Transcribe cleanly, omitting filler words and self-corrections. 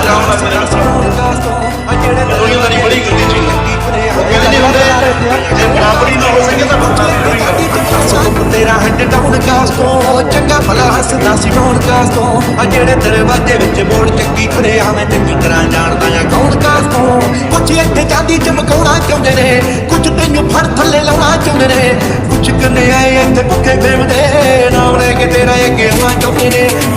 ਜਾਣ ਲੱਗ ਮੇਰੇ ਰੋਈ ਤਾਂ ਨਹੀਂ ਬੜੀ ਗੱਡੀ ਚ ਕਹਿੰਦੇ ਨਹੀਂ ਹੁੰਦੇ ਜੇ ਬਰਾਬਰੀ ਨਾ ਹੋ ਸਕੇ ਤਾਂ ਬੰਦਾ ਤੇਰਾ ਹੈਡ ਡਾਊਨ ਕਾਸ ਤੋਂ ਚੰਗਾ ਭਲਾ ਹੱਸਦਾ ਸੀ ਮੋੜ ਕਾਸ ਤੋਂ ਆ ਜਿਹੜੇ ਦਰਵਾਜ਼ੇ ਵਿੱਚ ਮੋੜ ਚੱਕੀ ਫਿਰੇ ਆ ਮੈਂ ਚੰਗੀ ਤਰ੍ਹਾਂ ਜਾਣਦਾ ਆ ਕੌਣ ਕਾਸ ਤੋਂ ਕੁਛ ਇੱਥੇ ਚਾਂਦੀ ਚਮਕਾਉਣਾ ਚਾਹੁੰਦੇ ਨੇ ਕੁਛ ਤੈਨੂੰ ਫੜ ਥੱਲੇ ਲਾਉਣਾ ਚਾਹੁੰਦੇ ਨੇ ਕੁਛ ਕਨੇ ਆਏ ਇੱਥੇ ਭੁੱਖੇ ਫਿਰਦੇ ਨਾਲੇ ਕਿ ਤੇਰਾ ਅੱਗੇ ਹੋਣਾ ਚਾਹੁੰਦੇ ਨੇ